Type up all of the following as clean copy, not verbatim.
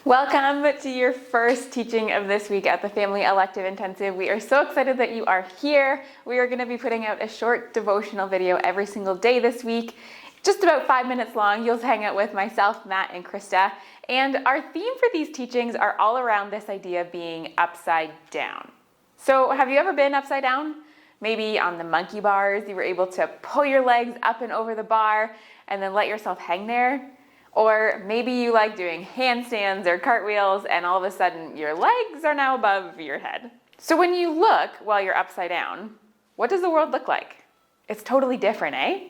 Welcome to your first teaching of this week at the Family Elective Intensive. We are so excited that you are here. We are going to be putting out a short devotional video every single day this week, just about 5 minutes long. You'll hang out with myself, Matt, and Krista. And our theme for these teachings are all around this idea of being upside down. So have you ever been upside down? Maybe on the monkey bars, you were able to pull your legs up and over the bar and then let yourself hang there. Or maybe you like doing handstands or cartwheels and all of a sudden your legs are now above your head. So when you look while you're upside down, what does the world look like? It's totally different, eh?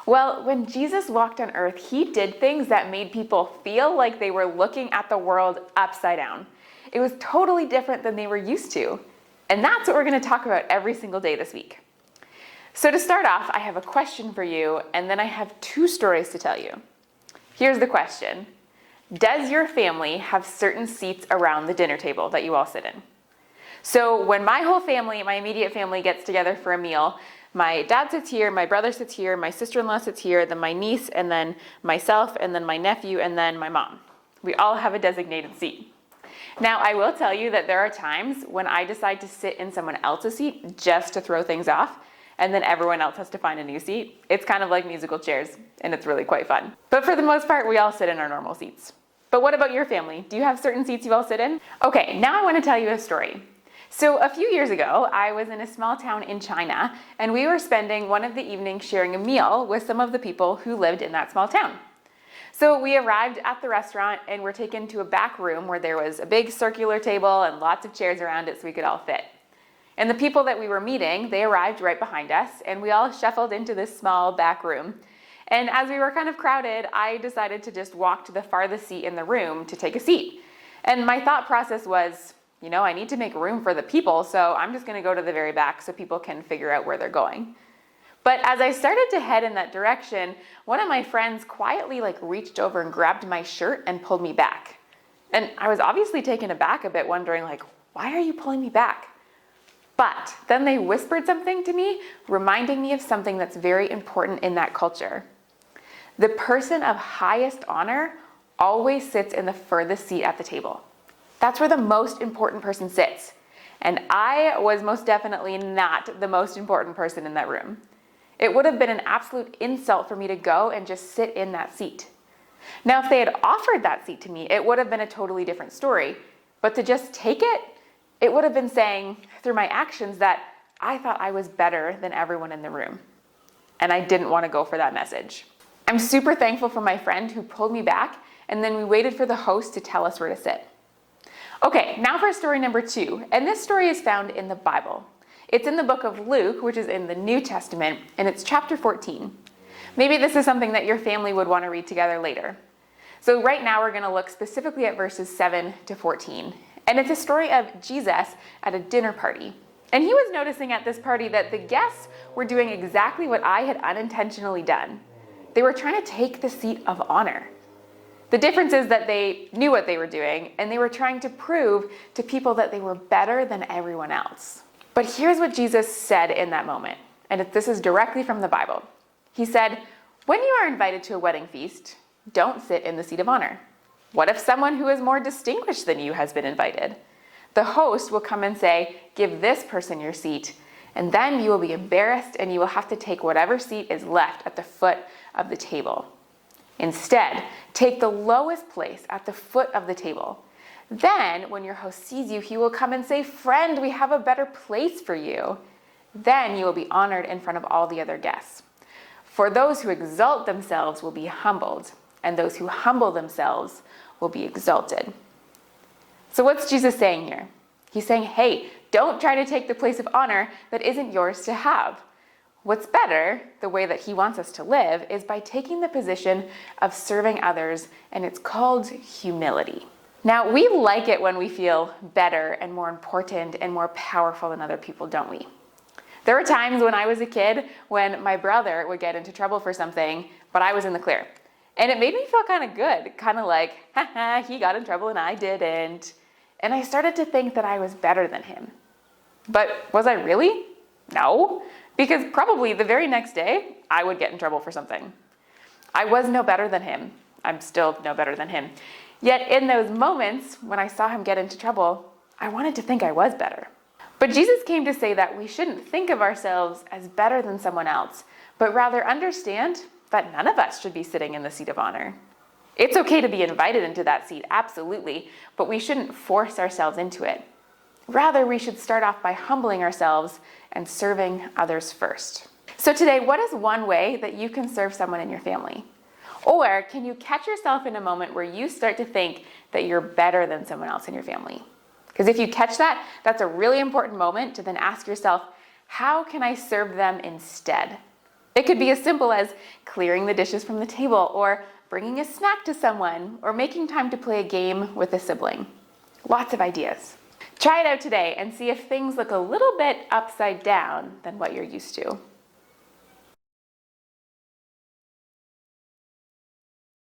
Well, when Jesus walked on earth, he did things that made people feel like they were looking at the world upside down. It was totally different than they were used to. And that's what we're going to talk about every single day this week. So to start off, I have a question for you, and then I have 2 stories to tell you. Here's the question. Does your family have certain seats around the dinner table that you all sit in? So when my whole family, my immediate family gets together for a meal, my dad sits here, my brother sits here, my sister-in-law sits here, then my niece, and then myself, and then my nephew, and then my mom. We all have a designated seat. Now, I will tell you that there are times when I decide to sit in someone else's seat just to throw things off, and then everyone else has to find a new seat. It's kind of like musical chairs, and it's really quite fun. But for the most part, we all sit in our normal seats. But what about your family? Do you have certain seats you all sit in? Okay, now I want to tell you a story. So a few years ago, I was in a small town in China, and we were spending one of the evenings sharing a meal with some of the people who lived in that small town. So we arrived at the restaurant and were taken to a back room where there was a big circular table and lots of chairs around it so we could all fit. And the people that we were meeting, they arrived right behind us, and we all shuffled into this small back room. And as we were kind of crowded, I decided to just walk to the farthest seat in the room to take a seat. And my thought process was, I need to make room for the people, so I'm just going to go to the very back so people can figure out where they're going. But as I started to head in that direction, one of my friends quietly reached over and grabbed my shirt and pulled me back. And I was obviously taken aback a bit, wondering why are you pulling me back? But then they whispered something to me, reminding me of something that's very important in that culture. The person of highest honor always sits in the furthest seat at the table. That's where the most important person sits. And I was most definitely not the most important person in that room. It would have been an absolute insult for me to go and just sit in that seat. Now, if they had offered that seat to me, it would have been a totally different story. But to just take it, it would have been saying through my actions that I thought I was better than everyone in the room. And I didn't want to go for that message. I'm super thankful for my friend who pulled me back, and then we waited for the host to tell us where to sit. Okay, now for story number 2. And this story is found in the Bible. It's in the book of Luke, which is in the New Testament, and it's chapter 14. Maybe this is something that your family would want to read together later. So right now we're going to look specifically at verses 7 to 14. And it's a story of Jesus at a dinner party. And he was noticing at this party that the guests were doing exactly what I had unintentionally done. They were trying to take the seat of honor. The difference is that they knew what they were doing, and they were trying to prove to people that they were better than everyone else. But here's what Jesus said in that moment, and this is directly from the Bible. He said, "When you are invited to a wedding feast, don't sit in the seat of honor. What if someone who is more distinguished than you has been invited? The host will come and say, 'Give this person your seat,' and then you will be embarrassed and you will have to take whatever seat is left at the foot of the table. Instead, take the lowest place at the foot of the table. Then, when your host sees you, he will come and say, 'Friend, we have a better place for you.' Then you will be honored in front of all the other guests. For those who exalt themselves will be humbled, and those who humble themselves will be exalted." So what's Jesus saying here? He's saying, hey, don't try to take the place of honor that isn't yours to have. What's better, the way that he wants us to live, is by taking the position of serving others, and it's called humility. Now, we like it when we feel better and more important and more powerful than other people, don't we? There were times when I was a kid when my brother would get into trouble for something, but I was in the clear. And it made me feel kind of good, kind of like, haha, he got in trouble and I didn't. And I started to think that I was better than him. But was I really? No, because probably the very next day, I would get in trouble for something. I was no better than him. I'm still no better than him. Yet in those moments, when I saw him get into trouble, I wanted to think I was better. But Jesus came to say that we shouldn't think of ourselves as better than someone else, but rather understand that none of us should be sitting in the seat of honor. It's okay to be invited into that seat, absolutely, but we shouldn't force ourselves into it. Rather, we should start off by humbling ourselves and serving others first. So today, what is one way that you can serve someone in your family? Or can you catch yourself in a moment where you start to think that you're better than someone else in your family? Because if you catch that, that's a really important moment to then ask yourself, how can I serve them instead? It could be as simple as clearing the dishes from the table, or bringing a snack to someone, or making time to play a game with a sibling. Lots of ideas. Try it out today and see if things look a little bit upside down than what you're used to.